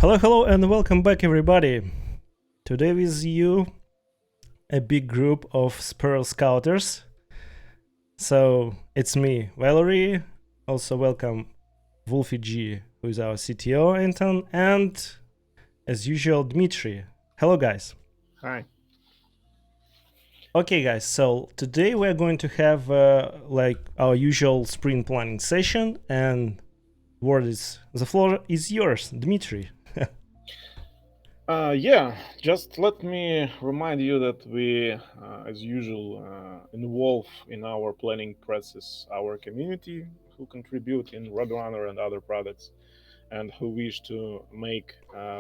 Hello, and welcome back, everybody. Today with you, a big group of Sparrow Scouters. So it's me, Valerie. Also welcome Wolfie G, who is our CTO, Anton, and as usual, Dmitry. Hello, guys. Hi. Okay, guys. So today we're going to have our usual sprint planning session, and the floor is yours, Dmitry. Just let me remind you that we, as usual, involve in our planning process our community who contribute in Roadrunner and other products and who wish to make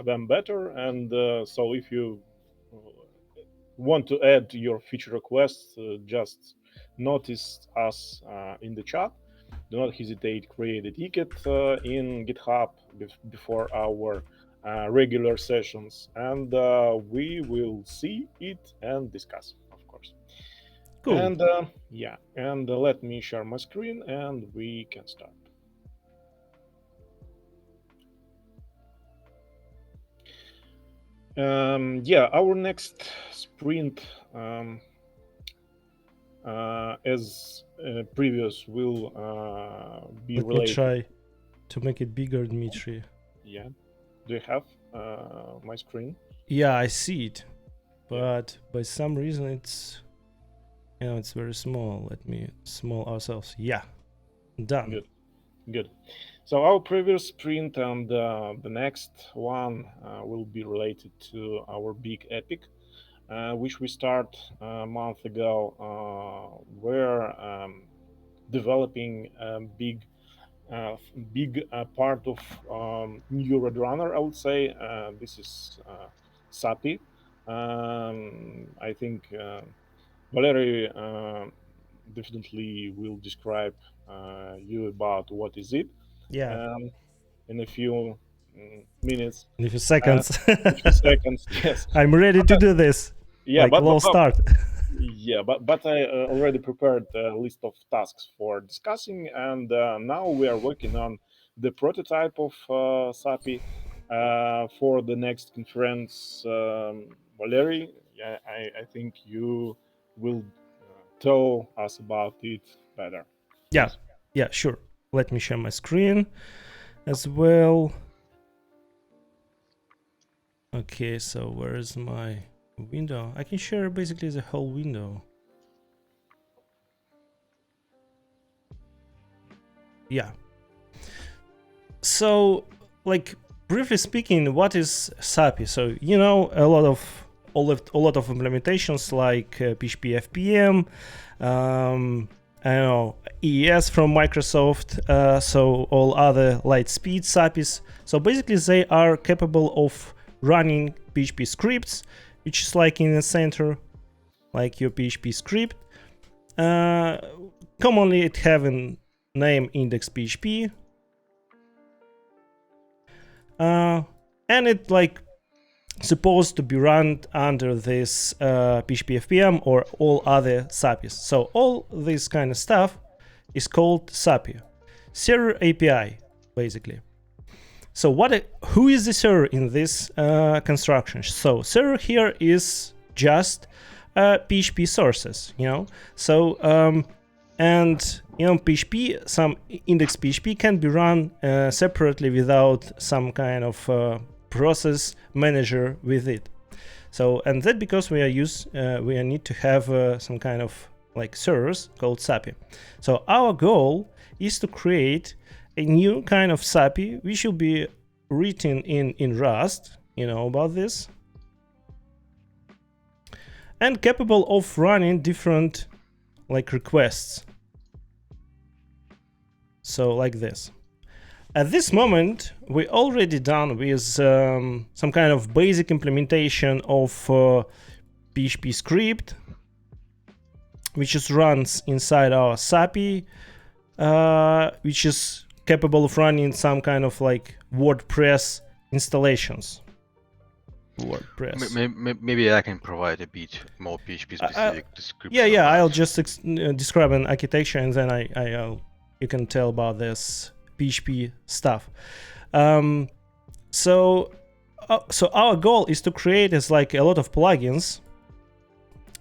them better. And so if you want to add your feature requests, just notice us in the chat. Do not hesitate, create a ticket in GitHub before our regular sessions, and we will see it and discuss, of course. Cool. And let me share my screen and we can start. Our next sprint, as previous, will be Let related. me try to make it bigger, Dmitry. Yeah. Do you have my screen? Yeah, I see it, but by some reason it's very small. Let me small ourselves. Yeah, done. Good. So our previous sprint and the next one will be related to our big epic, which we start a month ago. We're developing a big part of new Roadrunner, I would say. This is SAPI. I think Valery definitely will describe you about what is it. Yeah, In a few minutes. in a few seconds. A few seconds, yes. I'm ready to do this. Yeah, like low start. but I already prepared a list of tasks for discussing, and now we are working on the prototype of SAPI for the next conference. Valery, yeah, I think you will tell us about it better. Yeah, yeah, sure. Let me share my screen as well. Okay, so where is my window? I can share basically the whole window. Yeah. So, like briefly speaking, what is SAPI? So a lot of implementations like PHP FPM, I know EES from Microsoft, so all other light speed SAPIs. So basically, they are capable of running PHP scripts, which is like in the center, like your PHP script. Commonly, it having name index PHP. And it like supposed to be run under this PHP FPM or all other SAPIs. So all this kind of stuff is called SAPI, Server API, basically. So who is the server in this construction? So server here is just PHP sources, So PHP, some index PHP can be run separately without some kind of process manager with it. So, and that because we need to have some kind of like servers called SAPI. So our goal is to create a new kind of SAPI, which will be written in Rust, about this, and capable of running different like requests. So like this. At this moment, we're already done with some kind of basic implementation of PHP script, which is runs inside our SAPI, which is capable of running some kind of like WordPress installations. WordPress. Maybe I can provide a bit more PHP specific description. Yeah. I'll just describe an architecture, and then you can tell about this PHP stuff. So So our goal is to create is like a lot of plugins,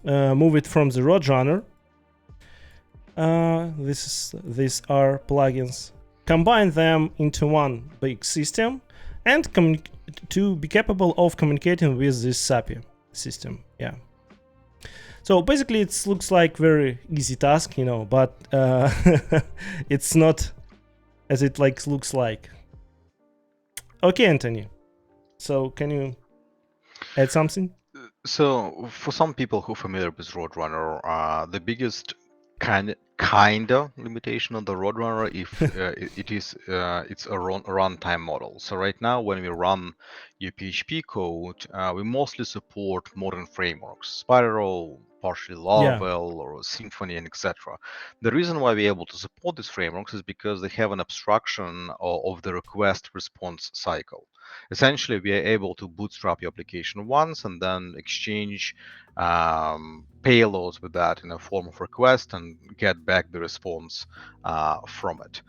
move it from the Roadrunner. These are plugins. Combine them into one big system, and to be capable of communicating with this SAPI system. Yeah. So basically, it looks like very easy task, but it's not as it looks like. Okay, Anthony. So can you add something? So for some people who are familiar with Roadrunner, the biggest kinda limitation on the Roadrunner if it's a runtime model. So right now when we run your PHP code, we mostly support modern frameworks, Spiral, partially Laravel or Symfony, and etc. The reason why we're able to support these frameworks is because they have an abstraction of the request response cycle. Essentially, we are able to bootstrap your application once and then exchange payloads with that in a form of request and get back the response from it.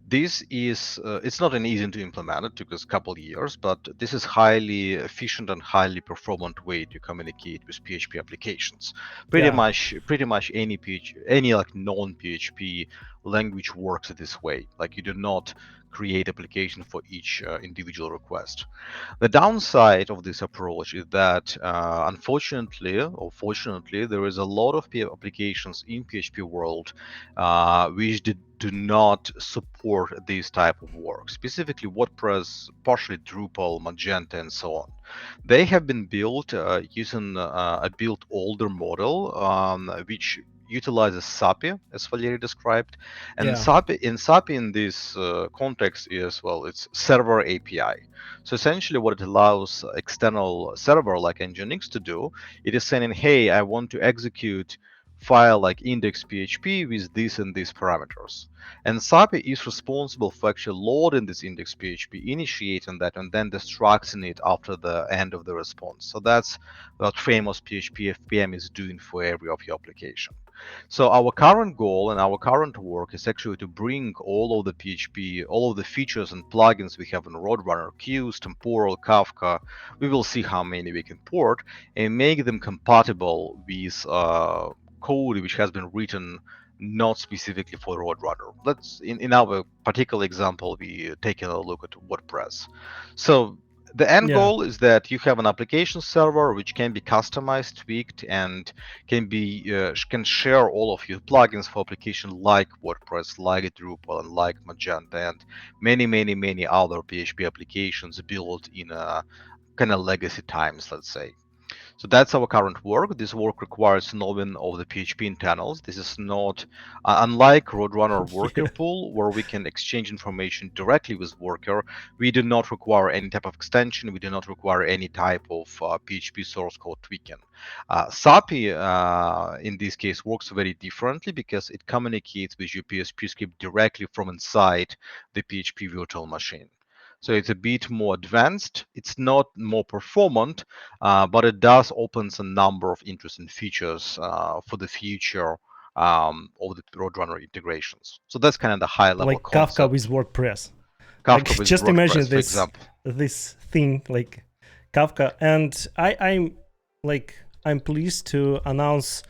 This is it's not an easy to implement. It took us a couple of years, but this is highly efficient and highly performant way to communicate with PHP applications. Pretty much any like non-PHP language works this way. Like you do not create application for each individual request. The downside of this approach is that, unfortunately or fortunately, there is a lot of applications in PHP world which do not support this type of work. Specifically, WordPress, partially Drupal, Magenta, and so on. They have been built using a built older model, which utilizes SAPI, as Valery described. And SAPI in this context is, well, it's server API. So essentially what it allows external server like Nginx to do, it is saying, hey, I want to execute file like index.php with this and these parameters. And SAPI is responsible for actually loading this index.php, initiating that, and then destructing it after the end of the response. So that's what famous PHP FPM is doing for every of your application. So our current goal and our current work is actually to bring all of the PHP, all of the features and plugins we have in Roadrunner, queues, temporal, Kafka. We will see how many we can port and make them compatible with code which has been written not specifically for Roadrunner. Let's in our particular example, we taking a look at WordPress. So the end goal is that you have an application server which can be customized, tweaked, and can share all of your plugins for application like WordPress, like Drupal, and like Magenta, and many other PHP applications built in a kind of legacy times, let's say. So that's our current work. This work requires knowing of the PHP internals. This is not unlike Roadrunner Worker Pool, where we can exchange information directly with Worker. We do not require any type of extension. We do not require any type of PHP source code tweaking. SAPI, in this case, works very differently because it communicates with your PHP script directly from inside the PHP virtual machine. So it's a bit more advanced. It's not more performant, but it does opens a number of interesting features for the future of the Roadrunner integrations. So that's kind of the high-level like concept. Kafka with WordPress. Kafka with just WordPress, imagine for example. this thing like Kafka, and I'm pleased to announce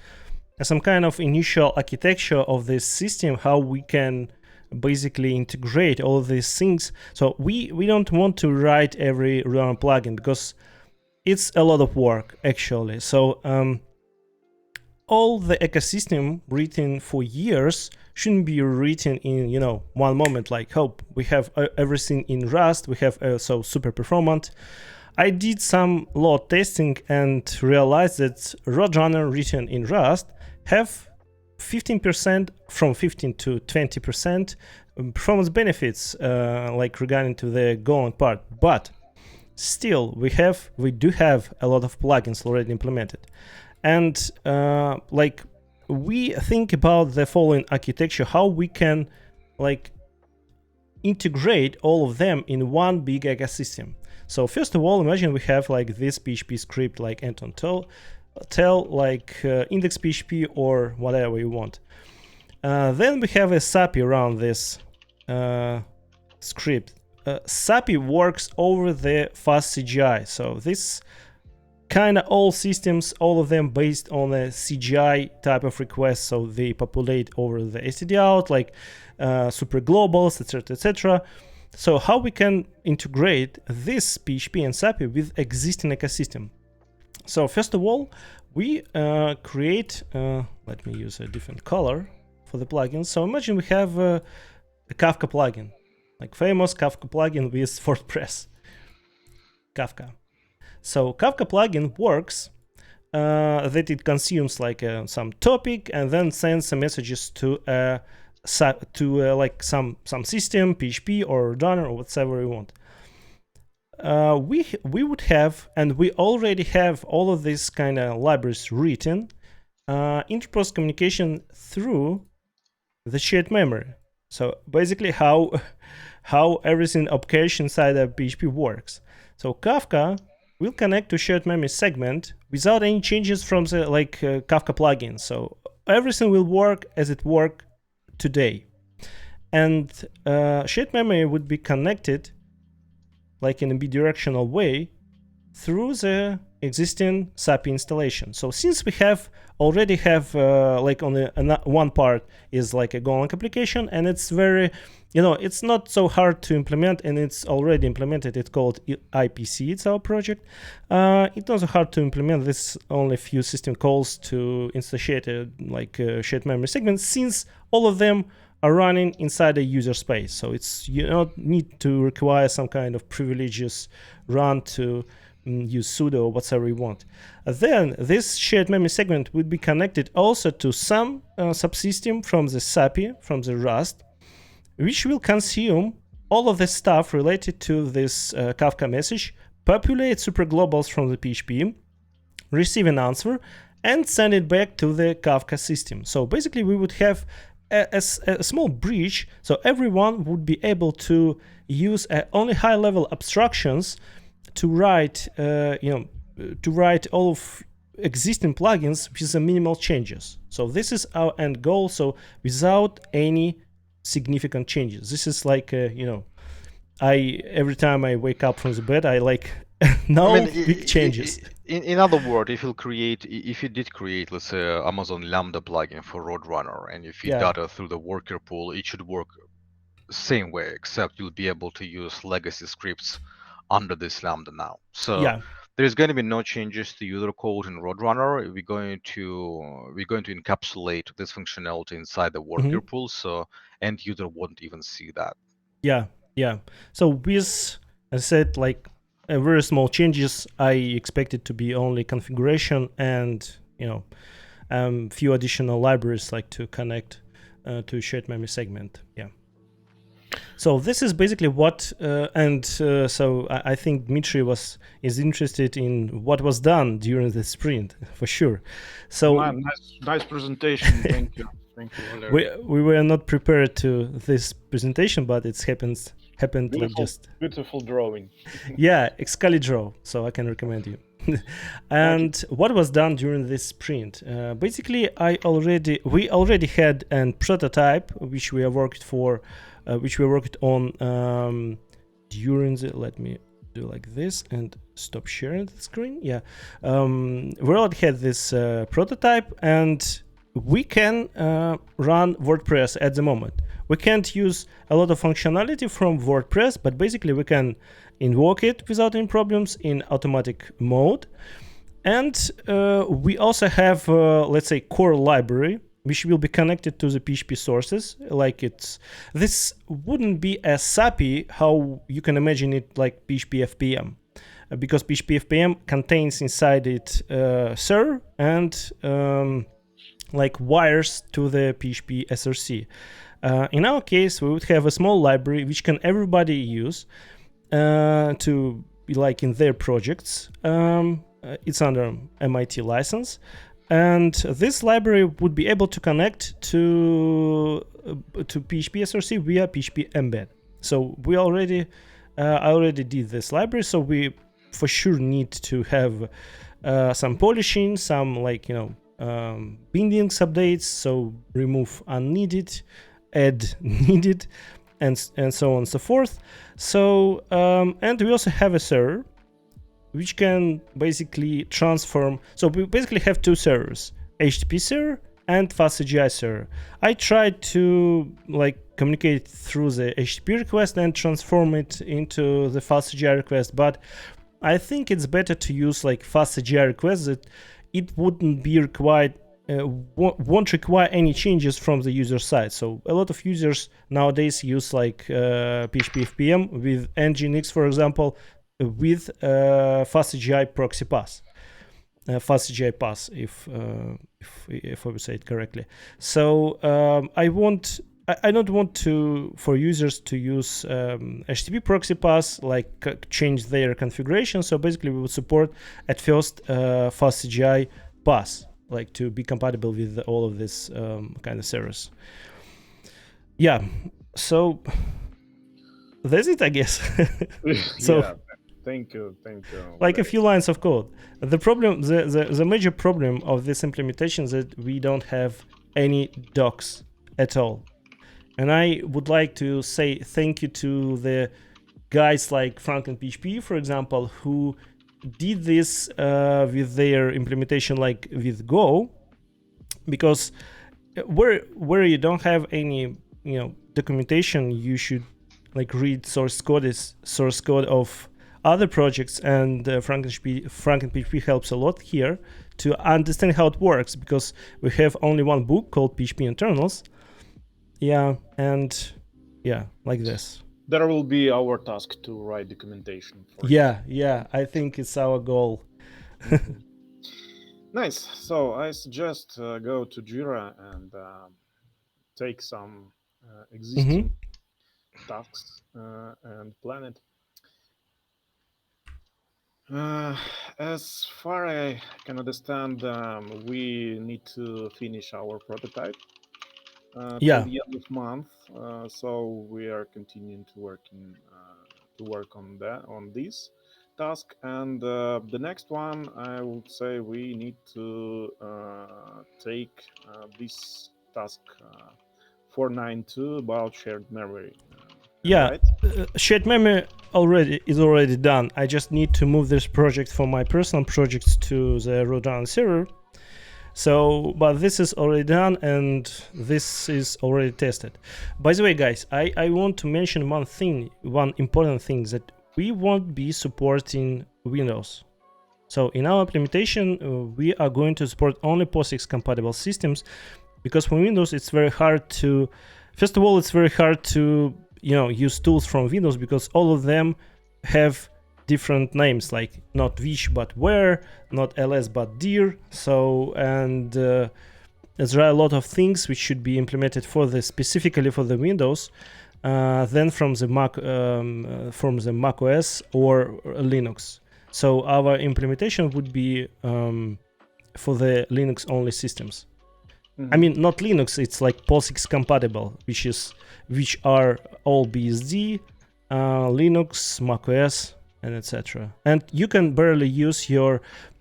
some kind of initial architecture of this system, how we can basically integrate all of these things. So we don't want to write every Roadrunner plugin because it's a lot of work actually. So all the ecosystem written for years shouldn't be written in 1 moment. Like, hope we have everything in Rust, we have so super performant. I did some load testing and realized that Roadrunner written in Rust have 15%, from 15 to 20% performance benefits, like regarding to the Golang part. But still, we do have a lot of plugins already implemented, and we think about the following architecture: how we can integrate all of them in one big ecosystem. So first of all, imagine we have this PHP script like Anton tell index PHP or whatever you want. Then we have a SAPI around this script. SAPI works over the fast CGI. So this kind of all systems, all of them based on a CGI type of request. So they populate over the std out, like super globals, etc., etc. So how we can integrate this PHP and SAPI with existing ecosystem? So first of all, we create, let me use a different color for the plugin. So imagine we have a Kafka plugin, like famous Kafka plugin with WordPress, Kafka. So Kafka plugin works that it consumes like some topic and then sends some messages to like some system, PHP or Runner or whatever we want. We would have, and we already have, all of these kind of libraries written interpost communication through the shared memory. So basically how everything application side of PHP works. So Kafka will connect to shared memory segment without any changes from the Kafka plugin. So everything will work as it worked today. And shared memory would be connected like in a bidirectional way through the existing SAPI installation. So since we already have like on the one part is like a Golang application, and it's very, it's not so hard to implement, and it's already implemented. It's called IPC. It's our project. It's not so hard to implement. This only a few system calls to instantiate shared memory segments, since all of them are running inside a user space. So you don't need to require some kind of privileges run to use sudo or whatever you want. Then this shared memory segment would be connected also to some subsystem from the SAPI, from the Rust, which will consume all of the stuff related to this Kafka message, populate superglobals from the PHP, receive an answer, and send it back to the Kafka system. So basically we would have a small bridge, so everyone would be able to use only high-level abstractions to write, to write all of existing plugins with the minimal changes. So this is our end goal. So without any significant changes. This is like, every time I wake up from the bed, I big changes. In other words, if you did create, let's say, Amazon Lambda plugin for Roadrunner, and you feed data through the worker pool, it should work same way, except you'll be able to use legacy scripts under this Lambda now. So there's going to be no changes to user code in Roadrunner. We're going to encapsulate this functionality inside the worker pool, so end user won't even see that. Yeah. So with, as I said, like very small changes, I expect it to be only configuration and few additional libraries like to connect to shared memory segment. So this is basically what, so I think Dmitry is interested in what was done during the sprint for sure. So nice presentation. Thank you. Thank you, Valery. We were not prepared to this presentation, but it happened beautiful drawing. Excalidraw, so I can recommend you. And what was done during this sprint? Basically, we already had a prototype which we worked on during the. Let me do like this and stop sharing the screen. We already had this prototype, and we can run WordPress at the moment. We can't use a lot of functionality from WordPress, but basically we can invoke it without any problems in automatic mode. And we also have, let's say, core library, which will be connected to the PHP sources. This wouldn't be a SAPI, how you can imagine it, like PHP FPM, because PHP FPM contains inside it server and wires to the PHP SRC. In our case, we would have a small library which can everybody use to like in their projects. It's under MIT license, and this library would be able to connect to PHP SRC via PHP embed. So we I already did this library, so we for sure need to have some polishing, some bindings updates, so remove unneeded, add needed, and so on and so forth. So and we also have a server which can basically transform. So we basically have two servers, HTTP server and FastCGI server. I tried to like communicate through the HTTP request and transform it into the FastCGI request, but I think it's better to use like FastCGI request that it wouldn't be required, won't require any changes from the user side. So a lot of users nowadays use like PHP FPM with Nginx, for example, with FastCGI proxy pass. FastCGI pass, if I would say it correctly. So I don't want to for users to use HTTP proxy pass, like change their configuration. So basically, we would support at first FastCGI pass, like to be compatible with all of this kind of servers. Yeah. So that's it, I guess. So. Yeah. Thank you. Like a few lines of code. The problem, the major problem of this implementation is that we don't have any docs at all. And I would like to say thank you to the guys like FrankenPHP, for example, who did this with their implementation, like with Go, because where you don't have any documentation, you should like read source code of other projects, and FrankenPHP helps a lot here to understand how it works, because we have only one book called PHP Internals. Yeah, and yeah, like this. There will be our task to write documentation for Yeah, I think it's our goal. Nice. So I suggest go to Jira and take some existing tasks and plan it. As far as I can understand, we need to finish our prototype till the end of month. So we are continuing to work on this task, and the next one, I would say we need to take this task 492 about shared memory. Right? Shared memory is already done. I just need to move this project from my personal projects to the Roadrunner server. So, but this is already done and this is already tested. By the way, guys, I want to mention one important thing, that we won't be supporting Windows. So in our implementation, we are going to support only POSIX compatible systems, because for Windows, it's very hard to, first of all, it's very hard to use tools from Windows, because all of them have different names, like not which but where, not ls but dir. So, and there are a lot of things which should be implemented specifically for the Windows, then from the Mac OS or Linux. So our implementation would be for the Linux only systems. I mean, not Linux, it's like POSIX compatible, which are all BSD, Linux, macOS, and etc. And you can barely use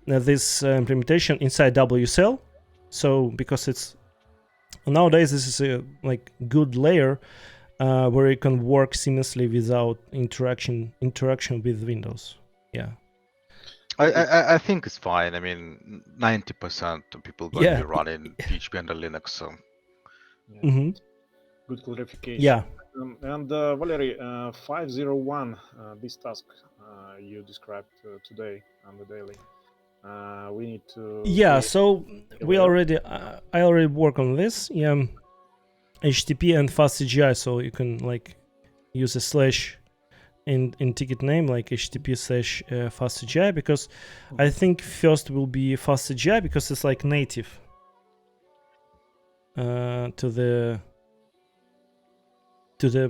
this implementation inside WSL. So because it's nowadays, this is a like good layer where you can work seamlessly without interaction with Windows. Yeah. I think it's fine. I mean, 90% of people going to be running PHP under Linux. So, Good clarification. Yeah. And Valery, 501, this task you described today on the daily. We need to. Yeah. So I already work on this. Yeah. HTTP and FastCGI. So you can like use a slash in ticket name, like HTTP/FastCGI, because I think first will be FastCGI, because it's like native to the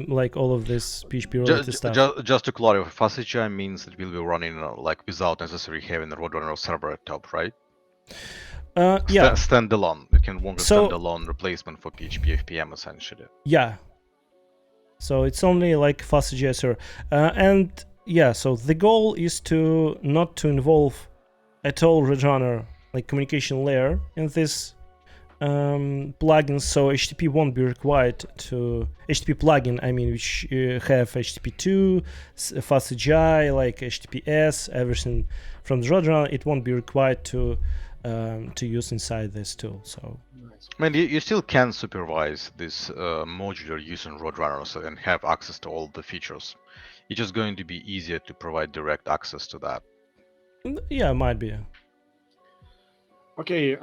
like all of this PHP related stuff. Just to clarify, FastCGI means that we'll be running like without necessarily having a Roadrunner server at top, right? Yeah. Standalone. It can work a standalone replacement for PHP FPM essentially. Yeah. So it's only like FastCGI server, and yeah. So the goal is to not to involve at all Roadrunner like communication layer in this plugins, so HTTP won't be required to HTTP plugin. I mean, which have HTTP2, FastCGI, like HTTPS, everything from the Roadrunner. It won't be required to use inside this tool. So I mean, you still can supervise this modular use in Roadrunner and have access to all the features. It's just going to be easier to provide direct access to that. yeah, might be. Okay,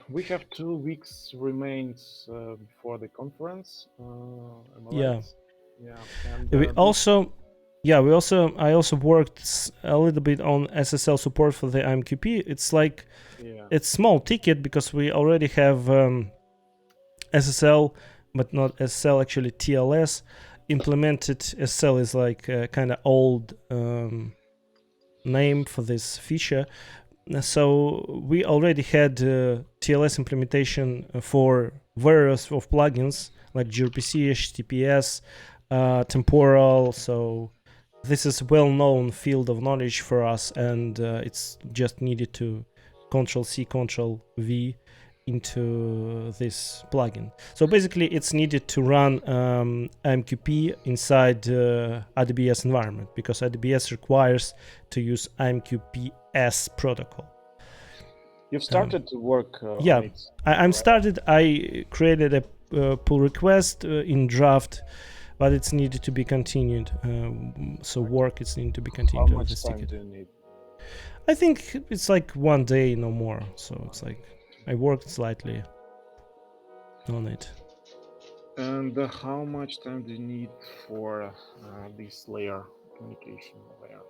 we have 2 weeks remains before the conference. Am I Yeah. right? Yeah. And We also, I also worked a little bit on SSL support for the IMQP. It's like yeah. it's small ticket because we already have SSL, but not SSL, actually TLS implemented. SSL is like a kind of old name for this feature. So we already had TLS implementation for various of plugins like gRPC, HTTPS, temporal. So this is well-known field of knowledge for us, and it's just needed to Control-C, Control-V into this plugin. So basically, it's needed to run IMQP inside ADBS environment because ADBS requires to use IMQPS protocol. You've started to work yeah, on it. I'm started. I created a pull request in draft, but it's needed to be continued. So work is needed to be How continued on much this time ticket. do you need? I think it's like 1 day, no more. So it's like I worked slightly on it. And how much time do you need for this layer, communication layer?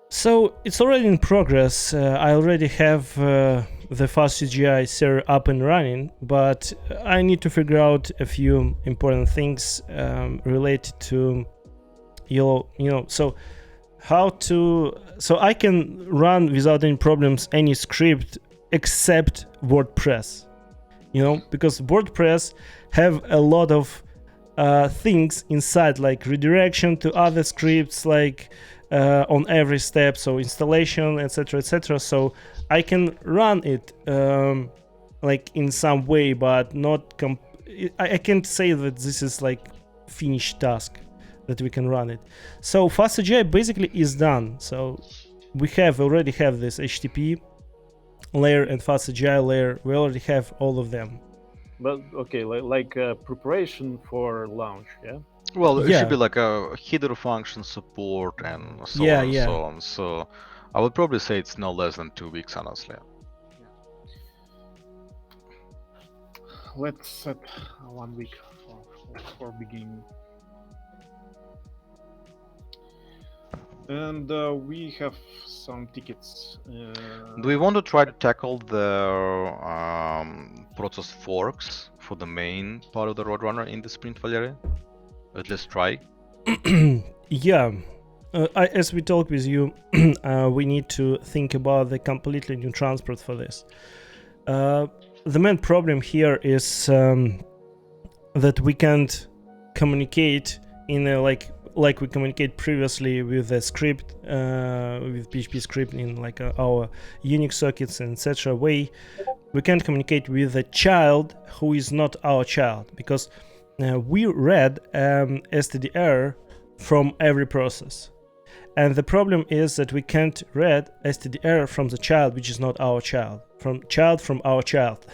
So it's already in progress. I already have the FastCGI server up and running, but I need to figure out a few important things related to so I can run without any problems any script except WordPress, because WordPress have a lot of things inside, like redirection to other scripts, like on every step, so installation, etc. So I can run it like in some way, but not I can't say that this is like finished task that we can run it. So FastCGI basically is done. So we already have this HTTP layer and FastCGI layer. We already have all of them. But okay, like preparation for launch, yeah? Well, it Yeah. should be like a header function support and so Yeah, on and yeah. so on. So I would probably say it's no less than 2 weeks, honestly. Let's set 1 week for beginning. And we have some tickets. Do we want to try to tackle the process forks for the main part of the Roadrunner in the sprint, Valery? At least try. Yeah. As we talked with you, we need to think about the completely new transport for this. The main problem here is that we can't communicate in a like we communicate previously with the script, with PHP script in like our Unix sockets and etc. way. We can't communicate with a child who is not our child, because we read std_error from every process. And the problem is that we can't read std_error from the child, which is not our child. From our child.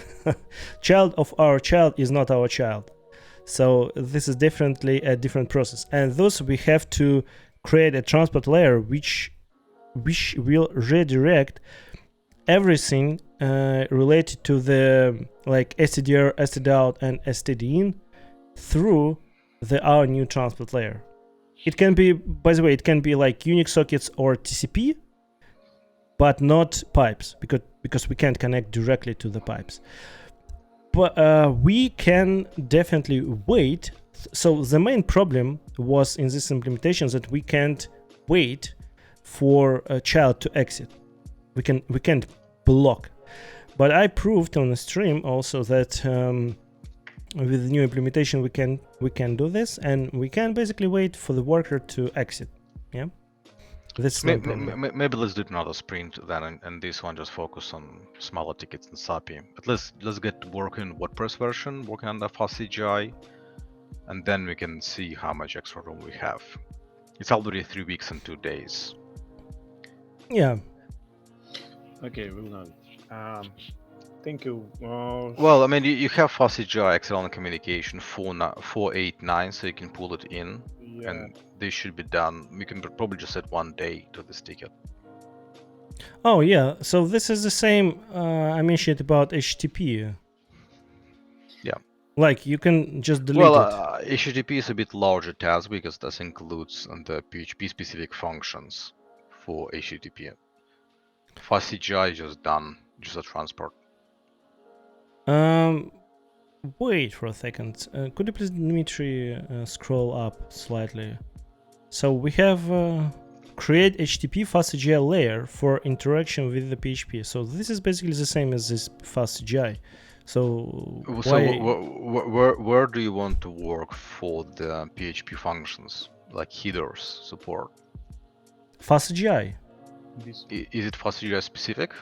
Child of our child is not our child. So this is definitely a different process. And thus we have to create a transport layer which will redirect everything related to the like std_error, std_out, and std_in through our new transport layer. It can be, by the way, it can be like Unix sockets or TCP, but not pipes, because we can't connect directly to the pipes. But we can definitely wait. So the main problem was in this implementation that we can't wait for a child to exit. We can't block. But I proved on the stream also that with the new implementation we can do this, and we can basically wait for the worker to exit. Yeah. This is not a problem. Maybe let's do another sprint then, and this one just focus on smaller tickets and SAPI. But let's get to work in WordPress version, working on the fast CGI, and then we can see how much extra room we have. It's already 3 weeks and 2 days. Yeah. Okay, we'll know. Thank you. Well, I mean, you have fast CGI, excellent communication 489, so you can pull it in, Yeah. and this should be done. We can probably just add 1 day to this ticket. Oh yeah. So this is the same I mentioned about HTTP. Yeah. Like you can just delete Well, it. HTTP is a bit larger task because this includes the PHP specific functions for HTTP. Fast CGI is just done, just a transport. Wait for a second. Could you please, Dmitry, scroll up slightly? So we have create HTTP FastCGI layer for interaction with the PHP. So this is basically the same as this FastCGI. So where do you want to work for the PHP functions, like headers support? FastCGI. Is it FastCGI specific?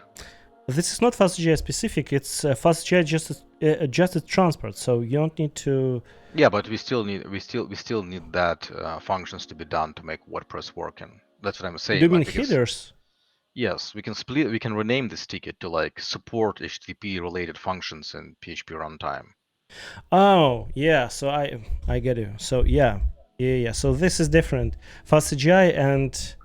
This is not FastCGI specific. It's FastCGI just adjusted transport. So you don't need to. Yeah, but we still need that functions to be done to make WordPress working. That's what I'm saying. Do you mean like headers? Yes, we can rename this ticket to like support HTTP related functions in PHP runtime. Oh yeah. So I get you. So yeah. So this is different. FastCGI and.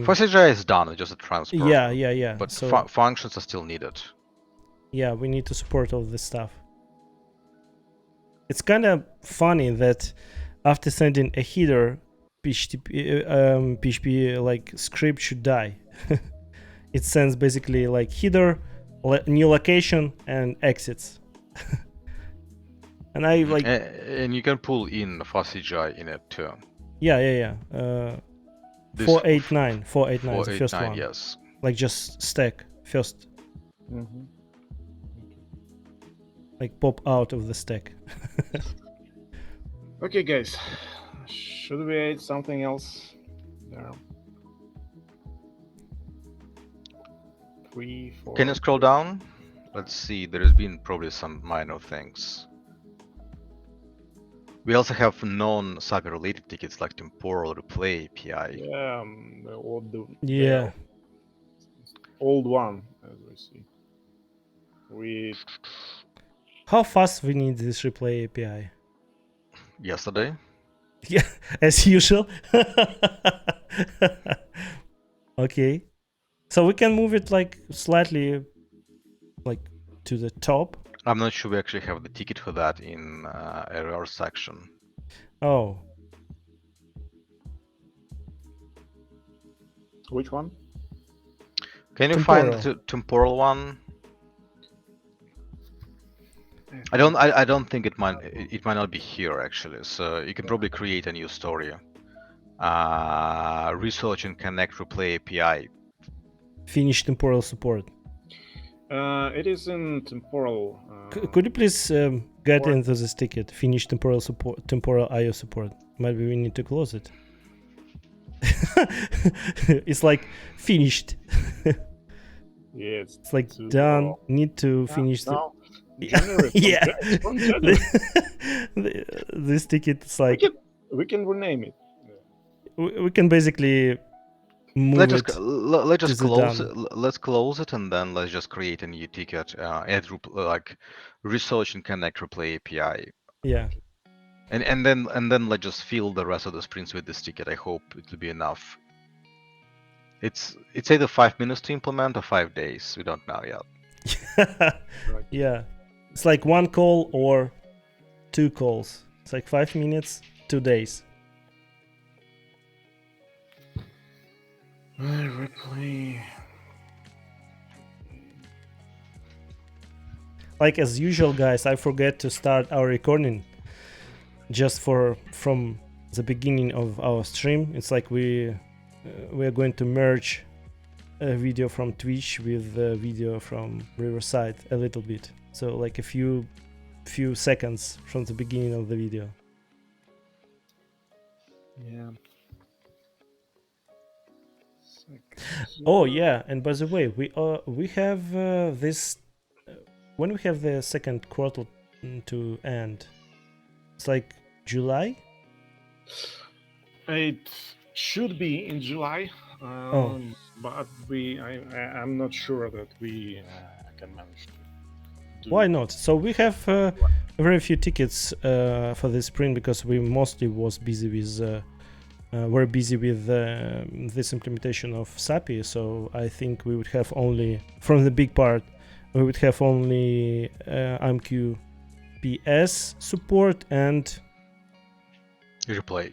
FastCGI is done. It's just a transport. Yeah. But so functions are still needed. yeah, we need to support all this stuff. It's kind of funny that after sending a header, PHP like script should die. It sends basically like header, new location, and exits. And I like. And you can pull in FastCGI in it too. Yeah. 489 is the first one. Yes. Like just stack first. Mm-hmm. Like pop out of the stack. Okay, guys. Should we add something else there? 3, 4. Can you scroll down? Let's see. There has been probably some minor things. We also have non-SAPI related tickets like temporal replay API. Yeah, Yeah. old one, as we see. We How fast we need this replay API? Yesterday. Yeah, as usual. Okay. So we can move it like slightly like to the top. I'm not sure we actually have the ticket for that in error section. Oh. Which one? Can you Temporal. find the temporal one? I don't think it might not be here actually. So you can probably create a new story. Research and connect replay API. Finish temporal support. It is in temporal. Could you please get into this ticket? Finish temporal support, temporal IO support. Maybe we need to close it. It's like finished. Yeah, It's like done. Need to finish the. No. January, Yeah. from January. This ticket is like we can rename it. we can basically move let's it. just to the close done. it. Let's close it and then let's just create a new ticket. Add like research and connect replay API. Yeah. And then let's just fill the rest of the sprints with this ticket. I hope it will be enough. It's either 5 minutes to implement or 5 days. We don't know yet. Yeah. It's like one call or 2 calls. It's like 5 minutes, 2 days. Replay. Like as usual, guys, I forget to start our recording just from the beginning of our stream. It's like we're going to merge a video from Twitch with a video from Riverside a little bit. So like a few seconds from the beginning of the video. Yeah. Oh yeah, and by the way, we have this when we have the second quarter to end. It's like July. It should be in July, Oh. but I'm not sure that we can manage to do Why it. not? So we have very few tickets for this sprint because we mostly was busy with we're busy with this implementation of SAPI. So I think we would have only from the big part we would have only IMQPS support and Replay.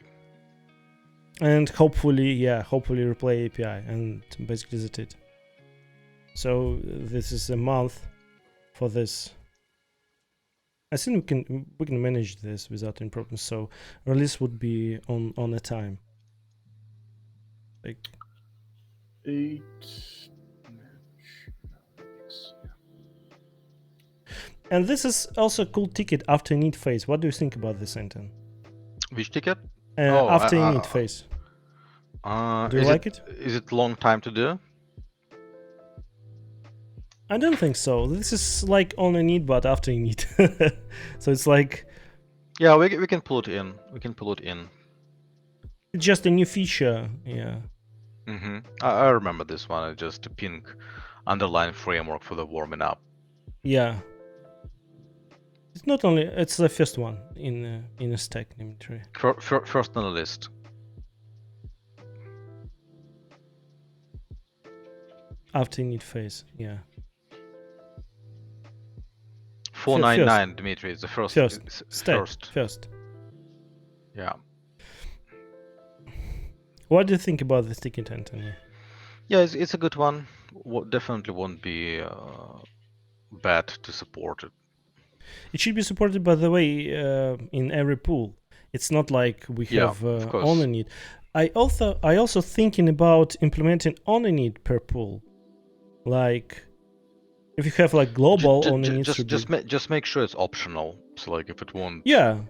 hopefully replay API, and basically that's it. So this is a month for this. I think we can manage this without any problems. So release would be on a time. Like, 8. and this is also a cool ticket after need phase. What do you think about this, Anton? Which ticket? After init phase. Do you is like it? Is it long time to do? I don't think so. This is like on a need, but after init. So it's like Yeah, we can pull it in. We can pull it in. it's just a new feature. Yeah. I remember this one. It's just a pink underlying framework for the warming up. Yeah. It's not only it's the first one in a stack inventory. First on the list. After init phase, yeah. 499, Dmitry, is the first. First. Yeah. What do you think about this ticket, Anthony? Yeah, it's a good one. Definitely won't be bad to support it. It should be supported, by the way, in every pool. It's not like we have on a need. I also thinking about implementing on a need per pool. Like if you have like global on a need, just make sure it's optional. So like if it won't. Yeah,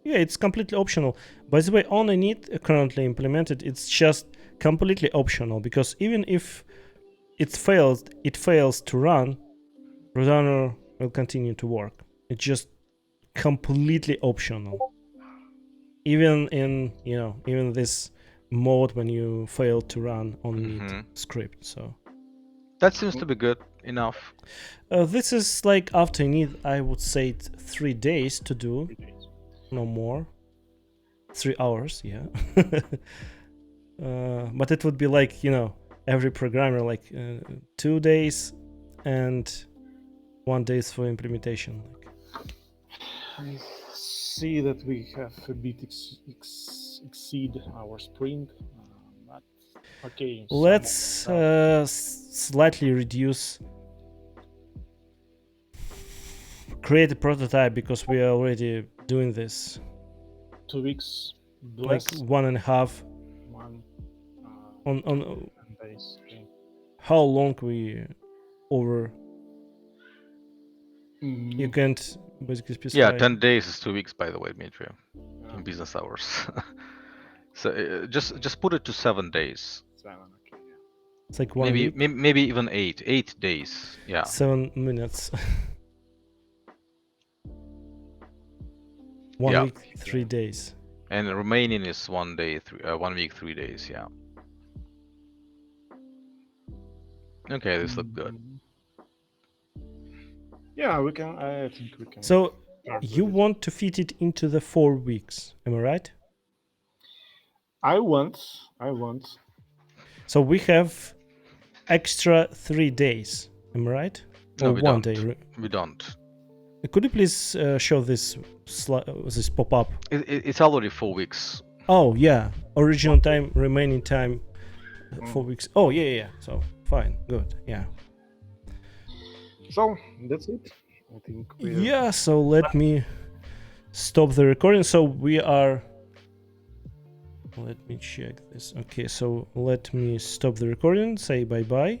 it's completely optional. By the way, on a need currently implemented, it's just completely optional because even if it fails to run, Roadrunner will continue to work. It's just completely optional. Even in even this mode when you fail to run on need script. So that seems to be good enough. This is like after need, I would say it's 3 days to do, no more. 3 hours, yeah. But it would be like every programmer like 2 days and 1 day for implementation. I see that we have a bit exceed our sprint, but okay. Let's slightly reduce. Create a prototype because we are already doing this. 2 weeks. Like 1.5. On days. Okay. How long we over? You can't basically specify. Yeah, 10 days is 2 weeks, by the way, Dmitry, in business hours. So just put it to 7 days. 7, okay. Yeah. It's like 1 week. Maybe even 8 days. Yeah. 7 minutes. 1 week, 3 days. And the remaining is 1 day, 1 week, 3 days. Yeah. Okay, this looks good. Yeah, we can. I think we can. So you want to fit it into the 4 weeks? Am I right? I want. So we have extra 3 days. Am I right? No, or we 1 don't. day? We don't. Could you please show this pop-up? It's already 4 weeks. Oh yeah, original time, remaining time, 4 weeks. Oh yeah. So fine, good, yeah. So that's it. I think. Yeah. So let me stop the recording. So we are. Let me check this. Okay, so let me stop the recording. Say bye bye.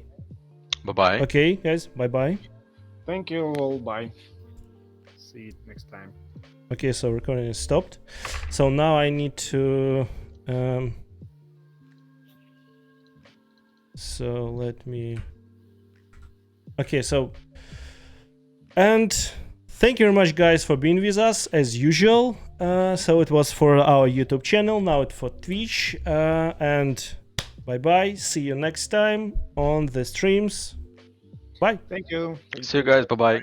Bye bye. Okay, guys, bye bye. Thank you all. Bye. See you next time. Okay, so recording is stopped. So now I need to So let me. Okay, so. And thank you very much, guys, for being with us as usual. So it was for our YouTube channel, now it's for Twitch. And bye bye. See you next time on the streams. Bye. Thank you. See you guys. Bye bye.